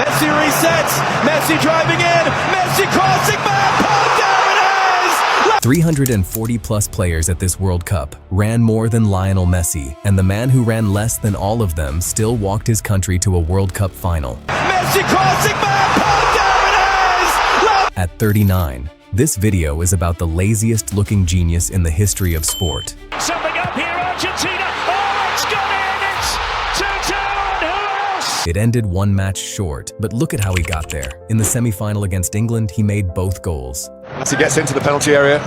Messi resets. Messi driving in. Messi crossing back. Oh, there it is! 340-plus players at this World Cup ran more than Lionel Messi, and the man who ran less than all of them still walked his country to a World Cup final. Messi crossing back. Oh, there it is! At 39, this video is about the laziest-looking genius in the history of sport. Something up here, Argentina. Oh, it's gone in. It's 2-2. And who else? It ended one match short, but look at how he got there. In the semi-final against England, he made both goals. As he gets into the penalty area.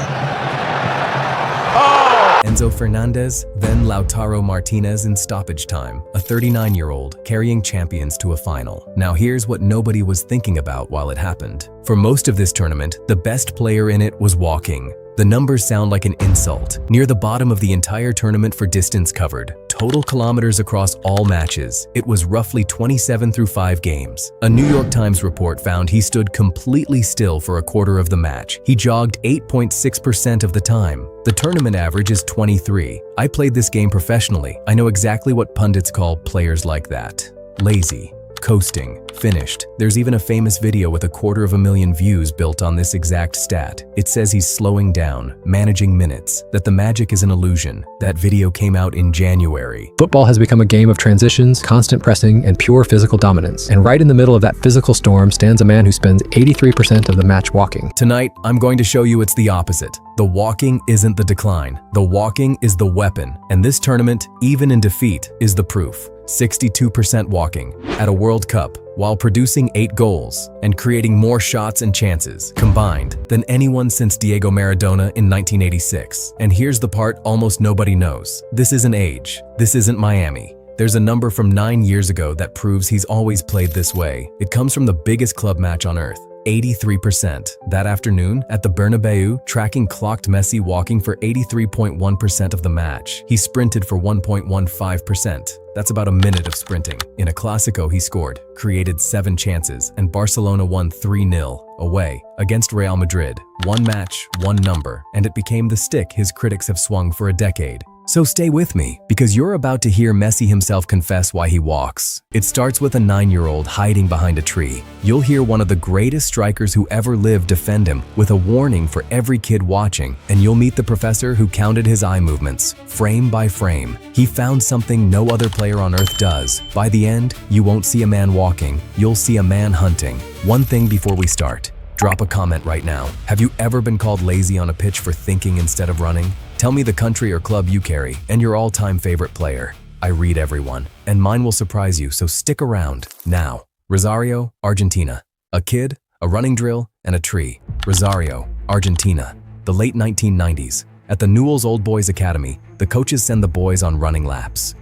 Enzo Fernandez, then Lautaro Martinez in stoppage time, a 39-year-old carrying champions to a final. Now here's what nobody was thinking about while it happened. For most of this tournament, the best player in it was walking. The numbers sound like an insult. Near the bottom of the entire tournament for distance covered, total kilometers across all matches, it was roughly 27 through 5 games. A New York Times report found he stood completely still for a quarter of the match. He jogged 8.6% of the time. The tournament average is 23. I played this game professionally. I know exactly what pundits call players like that. Lazy. Coasting, finished. There's even a famous video with 250,000 views built on this exact stat. It says he's slowing down, managing minutes, that the magic is an illusion. That video came out in January. Football has become a game of transitions, constant pressing, and pure physical dominance. And right in the middle of that physical storm stands a man who spends 83% of the match walking. Tonight, I'm going to show you it's the opposite. The walking isn't the decline. The walking is the weapon. And this tournament, even in defeat, is the proof. 62% walking at a World Cup while producing 8 goals and creating more shots and chances combined than anyone since Diego Maradona in 1986. And here's the part almost nobody knows. This isn't age. This isn't Miami. There's a number from 9 years ago that proves he's always played this way. It comes from the biggest club match on earth. 83%. That afternoon, at the Bernabeu, tracking clocked Messi walking for 83.1% of the match. He sprinted for 1.15%. That's about a minute of sprinting. In a Clásico, he scored, created 7 chances, and Barcelona won 3-0 away against Real Madrid. One match, one number, and it became the stick his critics have swung for a decade. So stay with me, because you're about to hear Messi himself confess why he walks. It starts with a 9-year-old hiding behind a tree. You'll hear one of the greatest strikers who ever lived defend him, with a warning for every kid watching. And you'll meet the professor who counted his eye movements, frame by frame. He found something no other player on earth does. By the end, you won't see a man walking, you'll see a man hunting. One thing before we start. Drop a comment right now. Have you ever been called lazy on a pitch for thinking instead of running? Tell me the country or club you carry and your all-time favorite player. I read everyone, and mine will surprise you, so stick around. Now, Rosario, Argentina. A kid, a running drill, and a tree. Rosario, Argentina. The late 1990s. At the Newell's Old Boys Academy, the coaches send the boys on running laps.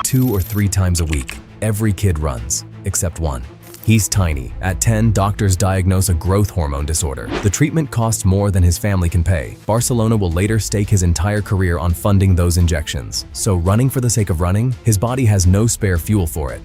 2 or 3 times a week, every kid runs, except one. He's tiny. At 10, doctors diagnose a growth hormone disorder. The treatment costs more than his family can pay. Barcelona will later stake his entire career on funding those injections. So running for the sake of running, his body has no spare fuel for it.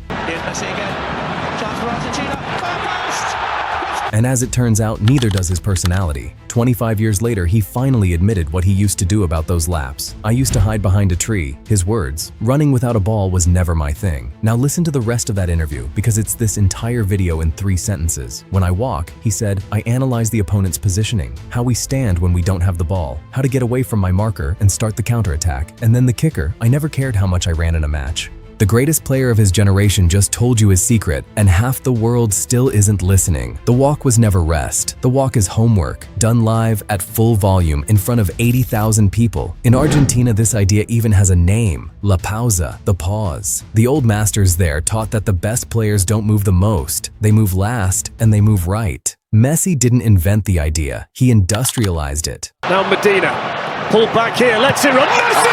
And as it turns out, neither does his personality. 25 years later, he finally admitted what he used to do about those laps. I used to hide behind a tree. His words, running without a ball was never my thing. Now listen to the rest of that interview, because it's this entire video in 3 sentences. When I walk, he said, I analyze the opponent's positioning, how we stand when we don't have the ball, how to get away from my marker and start the counterattack. And then the kicker, I never cared how much I ran in a match. The greatest player of his generation just told you his secret, and half the world still isn't listening. The walk was never rest. The walk is homework, done live at full volume in front of 80,000 people. In Argentina, this idea even has a name, La Pausa, the pause. The old masters there taught that the best players don't move the most, they move last, and they move right. Messi didn't invent the idea, he industrialized it. Now Medina, pulled back here, lets it run, Messi!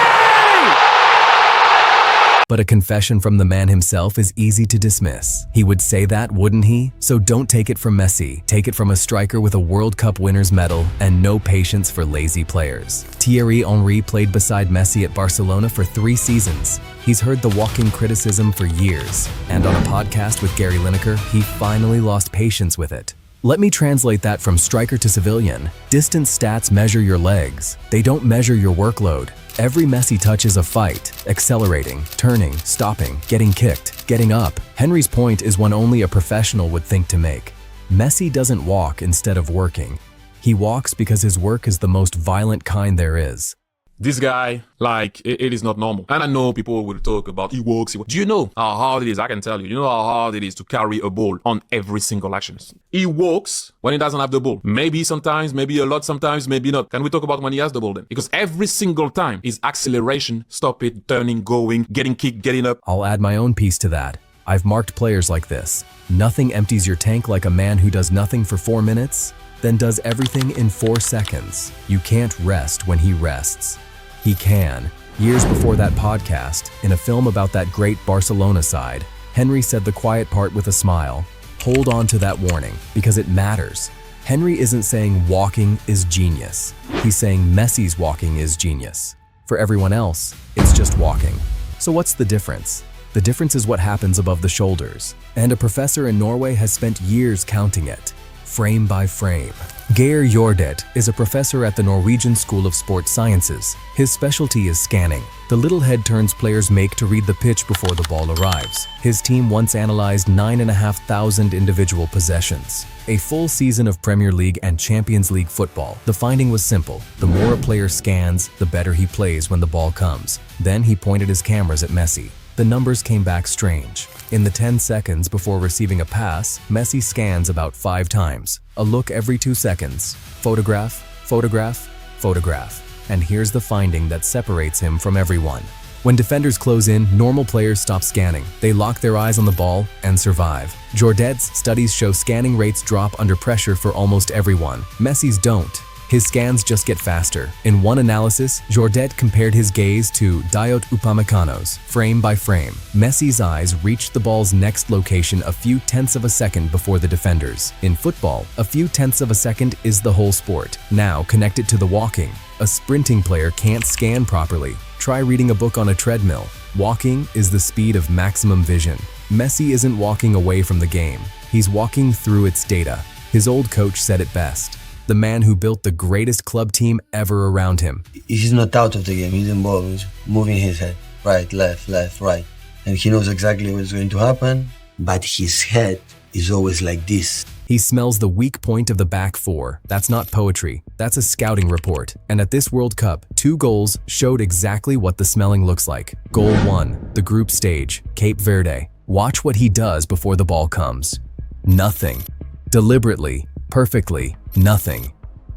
But a confession from the man himself is easy to dismiss. He would say that, wouldn't he? So don't take it from Messi. Take it from a striker with a World Cup winner's medal and no patience for lazy players. Thierry Henry played beside Messi at Barcelona for 3 seasons. He's heard the walking criticism for years. And on a podcast with Gary Lineker, he finally lost patience with it. Let me translate that from striker to civilian. Distance stats measure your legs. They don't measure your workload. Every Messi touch is a fight, accelerating, turning, stopping, getting kicked, getting up. Henry's point is one only a professional would think to make. Messi doesn't walk instead of working. He walks because his work is the most violent kind there is. This guy, it is not normal. And I know people will talk about he works. Do you know how hard it is? I can tell you. You know how hard it is to carry a ball on every single action. He works when he doesn't have the ball. Maybe sometimes, maybe a lot sometimes, maybe not. Can we talk about when he has the ball then? Because every single time, his acceleration, stop it, turning, going, getting kicked, getting up. I'll add my own piece to that. I've marked players like this. Nothing empties your tank like a man who does nothing for 4 minutes, then does everything in 4 seconds. You can't rest when he rests. He can. Years before that podcast, in a film about that great Barcelona side, Henry said the quiet part with a smile. Hold on to that warning, because it matters. Henry isn't saying walking is genius. He's saying Messi's walking is genius. For everyone else, it's just walking. So what's the difference? The difference is what happens above the shoulders. And a professor in Norway has spent years counting it, frame by frame. Geir Jordet is a professor at the Norwegian School of Sports Sciences. His specialty is scanning, the little head turns players make to read the pitch before the ball arrives. His team once analyzed 9,500 individual possessions. A full season of Premier League and Champions League football. The finding was simple. The more a player scans, the better he plays when the ball comes. Then he pointed his cameras at Messi. The numbers came back strange. In the 10 seconds before receiving a pass, Messi scans about 5 times. A look every 2 seconds. Photograph, photograph, photograph. And here's the finding that separates him from everyone. When defenders close in, normal players stop scanning. They lock their eyes on the ball and survive. Jordet's studies show scanning rates drop under pressure for almost everyone. Messi's don't. His scans just get faster. In one analysis, Jordet compared his gaze to Dayot Upamecano's, frame by frame. Messi's eyes reached the ball's next location a few tenths of a second before the defenders. In football, a few tenths of a second is the whole sport. Now connect it to the walking. A sprinting player can't scan properly. Try reading a book on a treadmill. Walking is the speed of maximum vision. Messi isn't walking away from the game. He's walking through its data. His old coach said it best. The man who built the greatest club team ever around him. He's not out of the game, he's involved, he's moving his head, right, left, right. And he knows exactly what's going to happen, but his head is always like this. He smells the weak point of the back four. That's not poetry, that's a scouting report. And at this World Cup, 2 goals showed exactly what the smelling looks like. Goal 1, the group stage, Cape Verde. Watch what he does before the ball comes. Nothing. Deliberately, perfectly, nothing.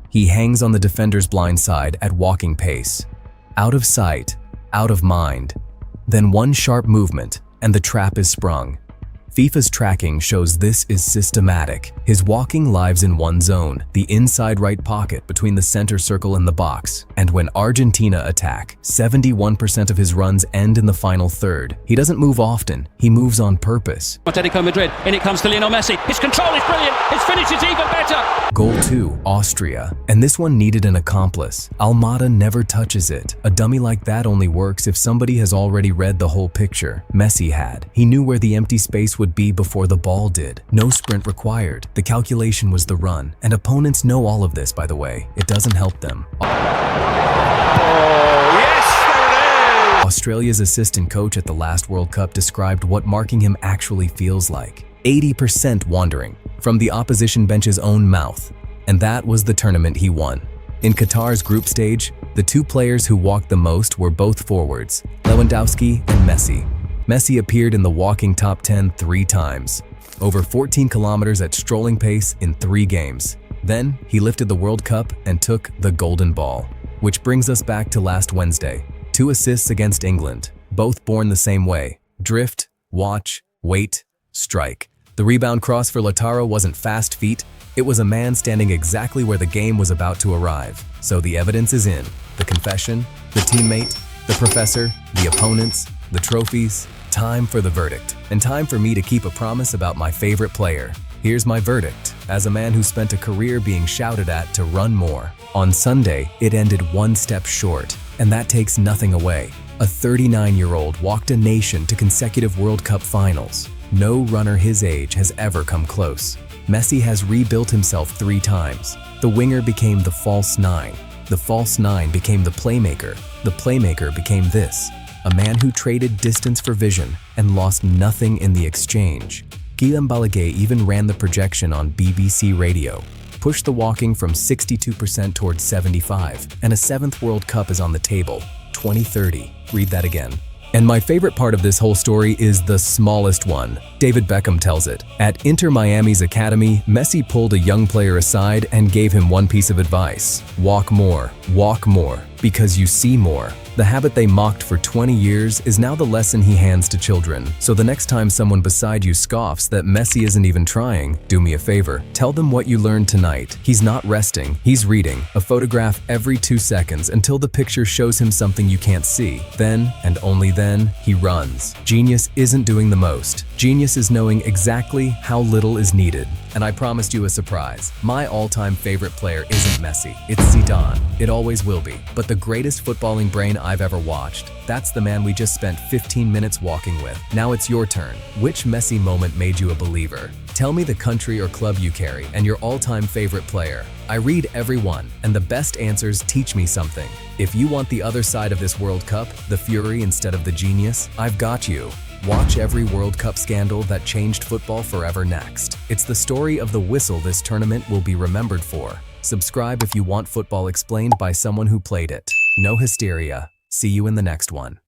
He hangs on the defender's blind side at walking pace. Out of sight, out of mind. Then one sharp movement, and the trap is sprung. FIFA's tracking shows this is systematic. His walking lives in one zone, the inside right pocket between the center circle and the box. And when Argentina attack, 71% of his runs end in the final third. He doesn't move often, he moves on purpose. Atletico Madrid, in it comes to Lionel Messi. His control is brilliant, his finish is even better. Goal 2, Austria. And this one needed an accomplice. Almada never touches it. A dummy like that only works if somebody has already read the whole picture. Messi had. He knew where the empty space would be before the ball did. No sprint required. The calculation was the run. And opponents know all of this, by the way. It doesn't help them. Australia's assistant coach at the last World Cup described what marking him actually feels like. 80% wandering from the opposition bench's own mouth. And that was the tournament he won. In Qatar's group stage, the 2 players who walked the most were both forwards, Lewandowski and Messi. Messi appeared in the walking top 10 3 times, over 14 kilometers at strolling pace in 3 games. Then, he lifted the World Cup and took the golden ball. Which brings us back to last Wednesday. 2 assists against England, both born the same way. Drift, watch, wait, strike. The rebound cross for Lautaro wasn't fast feet, it was a man standing exactly where the game was about to arrive. So the evidence is in. The confession, the teammate, the professor, the opponents, the trophies. Time for the verdict. And time for me to keep a promise about my favorite player. Here's my verdict, as a man who spent a career being shouted at to run more. On Sunday, it ended 1 step short, and that takes nothing away. A 39-year-old walked a nation to consecutive World Cup finals. No runner his age has ever come close. Messi has rebuilt himself 3 times. The winger became the false 9. The false 9 became the playmaker. The playmaker became this: a man who traded distance for vision and lost nothing in the exchange. Guillaume Balaguer even ran the projection on BBC Radio. Push the walking from 62% towards 75, and a 7th World Cup is on the table, 2030. Read that again. And my favorite part of this whole story is the smallest one. David Beckham tells it. At Inter Miami's academy, Messi pulled a young player aside and gave him one piece of advice: walk more, because you see more. The habit they mocked for 20 years is now the lesson he hands to children. So the next time someone beside you scoffs that Messi isn't even trying, do me a favor. Tell them what you learned tonight. He's not resting, he's reading. A photograph every 2 seconds until the picture shows him something you can't see. Then, and only then, he runs. Genius isn't doing the most. Genius is knowing exactly how little is needed. And I promised you a surprise. My all-time favorite player isn't Messi, it's Zidane. It always will be. But the greatest footballing brain I've ever watched, that's the man we just spent 15 minutes walking with. Now it's your turn. Which Messi moment made you a believer? Tell me the country or club you carry and your all-time favorite player. I read every one, and the best answers teach me something. If you want the other side of this World Cup, the fury instead of the genius, I've got you. Watch every World Cup scandal that changed football forever next. It's the story of the whistle this tournament will be remembered for. Subscribe if you want football explained by someone who played it. No hysteria. See you in the next one.